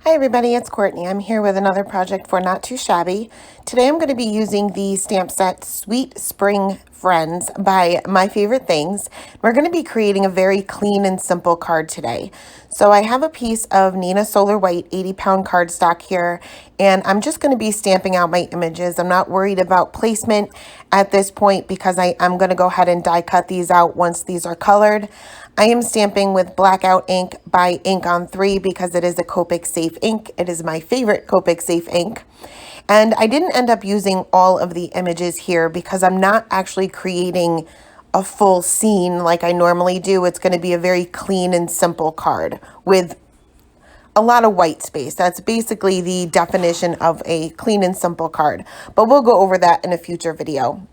Hi everybody, it's Courtney. I'm here with another project for Not Too Shabby. Today I'm going to be using the stamp set Sweet Spring Friends by My Favorite Things. We're going to be creating a very clean and simple card today. So I have a piece of Nina Solar White 80-pound cardstock here, and I'm just going to be stamping out my images. I'm not worried about placement at this point because I'm going to go ahead and die cut these out once these are colored. I am stamping with Blackout ink by Ink on 3 because it is a Copic safe ink. It is my favorite Copic safe ink. And I didn't end up using all of the images here because I'm not actually creating a full scene like I normally do. It's going to be a very clean and simple card with a lot of white space. That's basically the definition of a clean and simple card. But we'll go over that in a future video.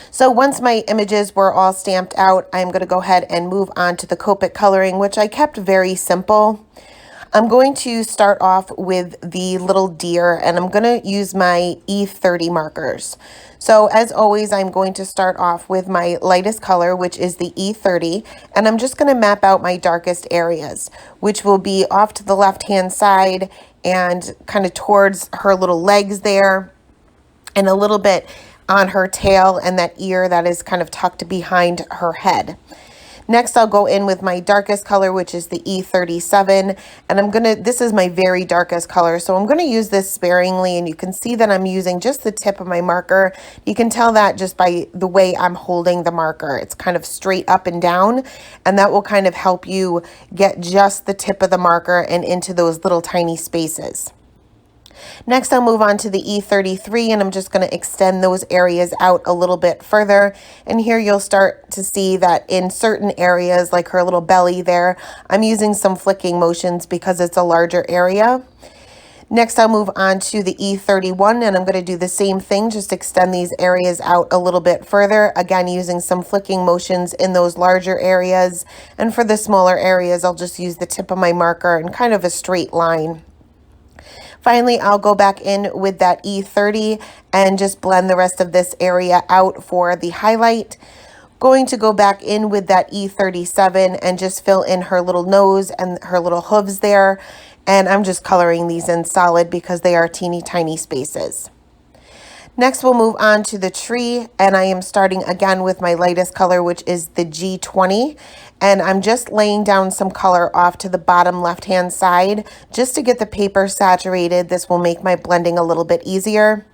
So once my images were all stamped out, I'm going to go ahead and move on to the Copic coloring, which I kept very simple. I'm going to start off with the little deer, and I'm going to use my E30 markers. So as always, I'm going to start off with my lightest color, which is the E30, and I'm just going to map out my darkest areas, which will be off to the left-hand side and kind of towards her little legs there, and a little bit on her tail and that ear that is kind of tucked behind her head. Next, I'll go in with my darkest color, which is the E37, and this is my very darkest color, so I'm gonna use this sparingly, and you can see that I'm using just the tip of my marker. You can tell that just by the way I'm holding the marker. It's kind of straight up and down, and that will kind of help you get just the tip of the marker and into those little tiny spaces. Next, I'll move on to the E33, and I'm just going to extend those areas out a little bit further. And here you'll start to see that in certain areas, like her little belly there, I'm using some flicking motions because it's a larger area. Next, I'll move on to the E31, and I'm going to do the same thing, just extend these areas out a little bit further, again using some flicking motions in those larger areas. And for the smaller areas, I'll just use the tip of my marker and kind of a straight line. Finally, I'll go back in with that E30 and just blend the rest of this area out for the highlight. Going to go back in with that E37 and just fill in her little nose and her little hooves there. And I'm just coloring these in solid because they are teeny tiny spaces. Next, we'll move on to the tree, and I am starting again with my lightest color, which is the G20, and I'm just laying down some color off to the bottom left-hand side just to get the paper saturated. This will make my blending a little bit easier.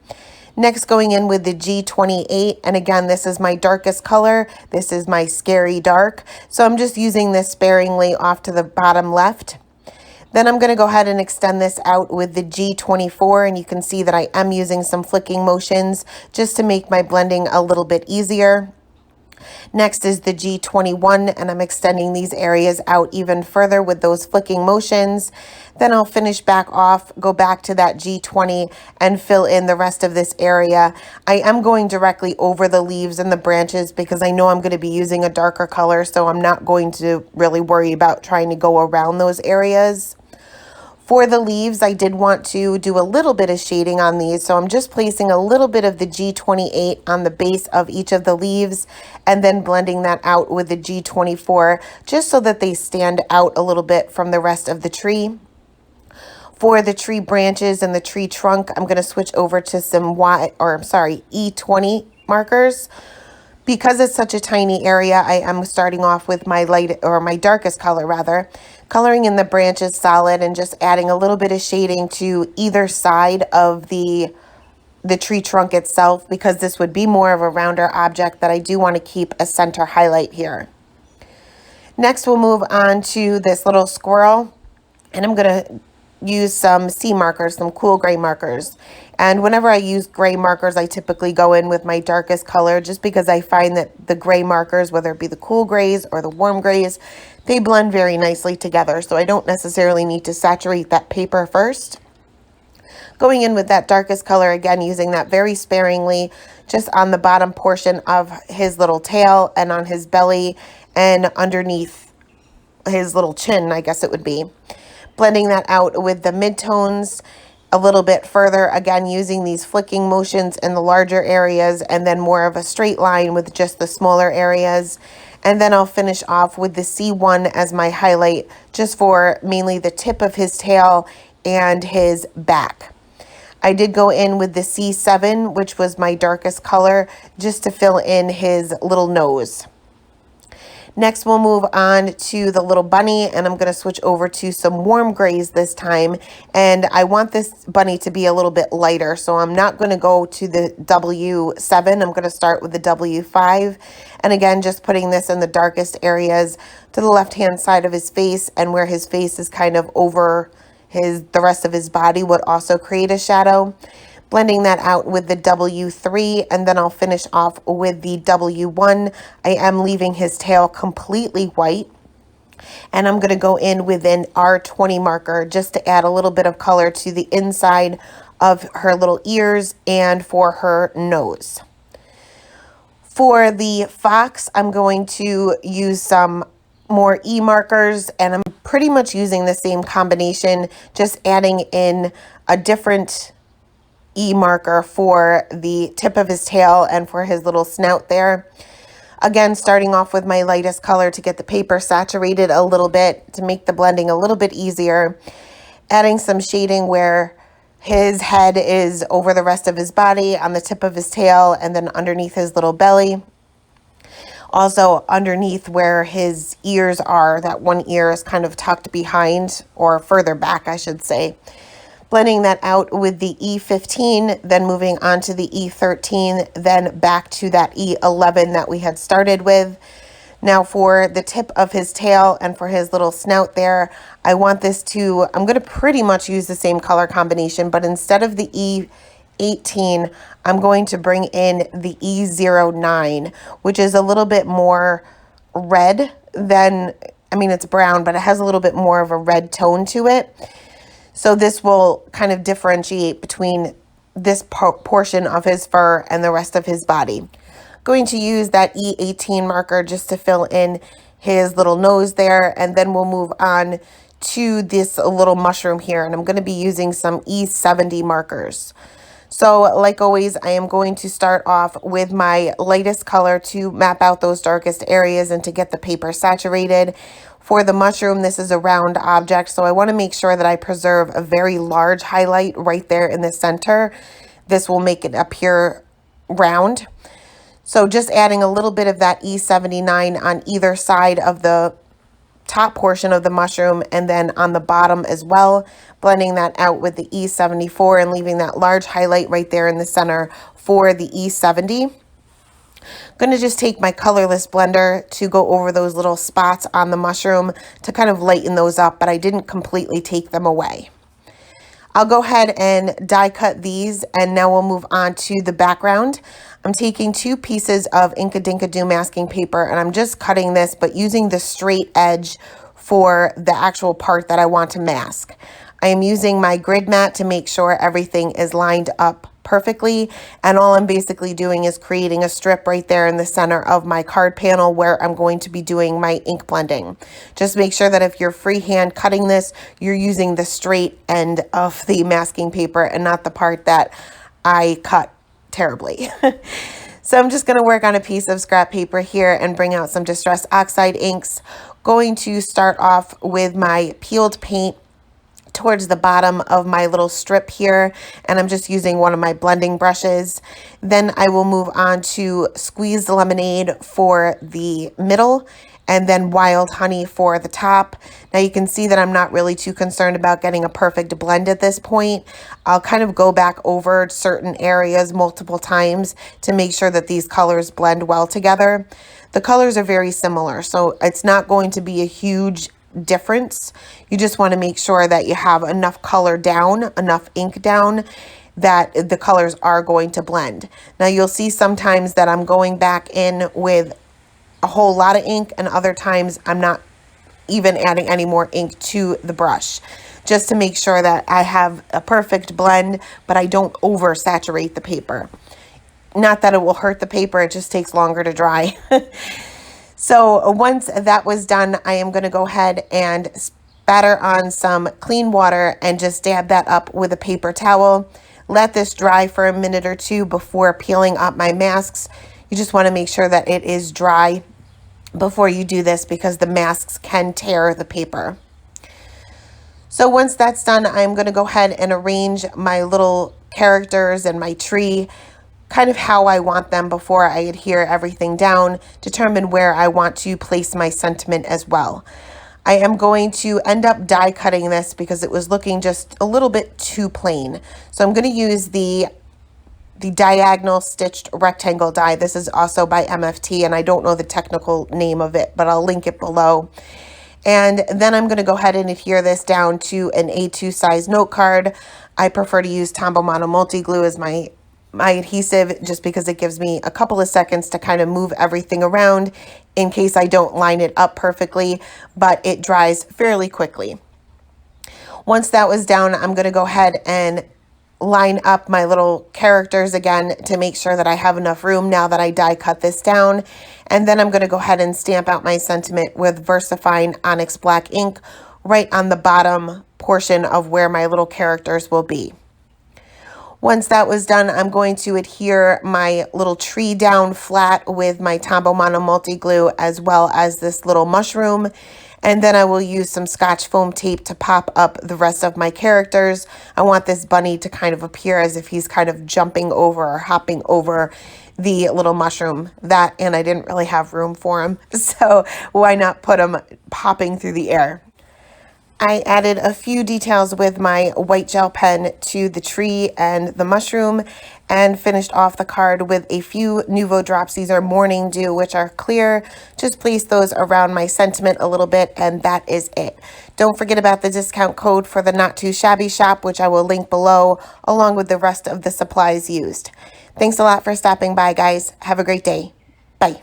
Next, going in with the G28, and again, this is my darkest color. This is my scary dark, so I'm just using this sparingly off to the bottom left. Then I'm going to go ahead and extend this out with the G24, and you can see that I am using some flicking motions just to make my blending a little bit easier. Next is the G21, and I'm extending these areas out even further with those flicking motions. Then I'll finish back off, go back to that G20 and fill in the rest of this area. I am going directly over the leaves and the branches because I know I'm going to be using a darker color, so I'm not going to really worry about trying to go around those areas. For the leaves, I did want to do a little bit of shading on these, so I'm just placing a little bit of the G28 on the base of each of the leaves and then blending that out with the G24 just so that they stand out a little bit from the rest of the tree. For the tree branches and the tree trunk, I'm going to switch over to some E20 markers. Because it's such a tiny area, I am starting off with my my darkest color rather, coloring in the branches solid and just adding a little bit of shading to either side of the tree trunk itself because this would be more of a rounder object that I do want to keep a center highlight here. Next, we'll move on to this little squirrel, and I'm going to use some C markers, some cool gray markers. And whenever I use gray markers, I typically go in with my darkest color just because I find that the gray markers, whether it be the cool grays or the warm grays, they blend very nicely together. So I don't necessarily need to saturate that paper first. Going in with that darkest color, again, using that very sparingly, just on the bottom portion of his little tail and on his belly and underneath his little chin, I guess it would be. Blending that out with the midtones a little bit further, again using these flicking motions in the larger areas and then more of a straight line with just the smaller areas. And then I'll finish off with the C1 as my highlight just for mainly the tip of his tail and his back. I did go in with the C7, which was my darkest color, just to fill in his little nose. Next, we'll move on to the little bunny, and I'm going to switch over to some warm grays this time. And I want this bunny to be a little bit lighter, so I'm not going to go to the W7. I'm going to start with the W5. And again, just putting this in the darkest areas to the left-hand side of his face, and where his face is kind of over the rest of his body would also create a shadow. Blending that out with the W3, and then I'll finish off with the W1. I am leaving his tail completely white, and I'm going to go in with an R20 marker just to add a little bit of color to the inside of her little ears and for her nose. For the fox, I'm going to use some more E markers, and I'm pretty much using the same combination, just adding in a different E marker for the tip of his tail and for his little snout there. Again, starting off with my lightest color to get the paper saturated a little bit to make the blending a little bit easier. Adding some shading where his head is over the rest of his body, on the tip of his tail, and then underneath his little belly. Also underneath where his ears are, that one ear is kind of tucked behind, or further back, I should say. Blending that out with the E15, then moving on to the E13, then back to that E11 that we had started with. Now for the tip of his tail and for his little snout there, I want this to, I'm going to pretty much use the same color combination, but instead of the E18, I'm going to bring in the E09, which is a little bit more red than, I mean, it's brown, but it has a little bit more of a red tone to it. So this will kind of differentiate between this portion of his fur and the rest of his body. Going to use that E18 marker just to fill in his little nose there, and then we'll move on to this little mushroom here, and I'm going to be using some E70 markers. So like always, I am going to start off with my lightest color to map out those darkest areas and to get the paper saturated. For the mushroom, this is a round object, so I want to make sure that I preserve a very large highlight right there in the center. This will make it appear round. So just adding a little bit of that E79 on either side of the top portion of the mushroom, and then on the bottom as well, blending that out with the E74 and leaving that large highlight right there in the center for the E70. I'm going to just take my colorless blender to go over those little spots on the mushroom to kind of lighten those up, but I didn't completely take them away. I'll go ahead and die cut these, and now we'll move on to the background. I'm taking 2 pieces of Ink-A-Dink-A-Doo masking paper, and I'm just cutting this, but using the straight edge for the actual part that I want to mask. I am using my grid mat to make sure everything is lined up perfectly, and all I'm basically doing is creating a strip right there in the center of my card panel where I'm going to be doing my ink blending. Just make sure that if you're freehand cutting this, you're using the straight end of the masking paper and not the part that I cut terribly. So I'm just going to work on a piece of scrap paper here and bring out some Distress Oxide inks. Going to start off with my peeled paint towards the bottom of my little strip here, and I'm just using one of my blending brushes. Then I will move on to Squeezed Lemonade for the middle, and then Wild Honey for the top. Now you can see that I'm not really too concerned about getting a perfect blend at this point. I'll kind of go back over certain areas multiple times to make sure that these colors blend well together. The colors are very similar, so it's not going to be a huge difference. You just want to make sure that you have enough color down, enough ink down, that the colors are going to blend. Now you'll see sometimes that I'm going back in with a whole lot of ink, and other times I'm not even adding any more ink to the brush, just to make sure that I have a perfect blend, but I don't oversaturate the paper. Not that it will hurt the paper, it just takes longer to dry. So once that was done, I am going to go ahead and spatter on some clean water and just dab that up with a paper towel. Let this dry for a minute or two before peeling up my masks. You just want to make sure that it is dry before you do this, because the masks can tear the paper. So once that's done, I'm going to go ahead and arrange my little characters and my tree kind of how I want them before I adhere everything down, determine where I want to place my sentiment as well. I am going to end up die cutting this because it was looking just a little bit too plain. So I'm going to use the diagonal stitched rectangle die. This is also by MFT, and I don't know the technical name of it, but I'll link it below. And then I'm going to go ahead and adhere this down to an A2 size note card. I prefer to use Tombow Mono Multi Glue as my adhesive, just because it gives me a couple of seconds to kind of move everything around in case I don't line it up perfectly, but it dries fairly quickly. Once that was down, I'm going to go ahead and line up my little characters again to make sure that I have enough room now that I die cut this down. And then I'm going to go ahead and stamp out my sentiment with VersaFine Onyx Black ink right on the bottom portion of where my little characters will be. Once that was done, I'm going to adhere my little tree down flat with my Tombow Mono Multi Glue, as well as this little mushroom. And then I will use some Scotch foam tape to pop up the rest of my characters. I want this bunny to kind of appear as if he's kind of jumping over or hopping over the little mushroom. That, and I didn't really have room for him, so why not put him popping through the air? I added a few details with my white gel pen to the tree and the mushroom, and finished off the card with a few Nuvo drops. These are Morning Dew, which are clear. Just place those around my sentiment a little bit, and that is it. Don't forget about the discount code for the Not Too Shabby shop, which I will link below, along with the rest of the supplies used. Thanks a lot for stopping by, guys. Have a great day. Bye.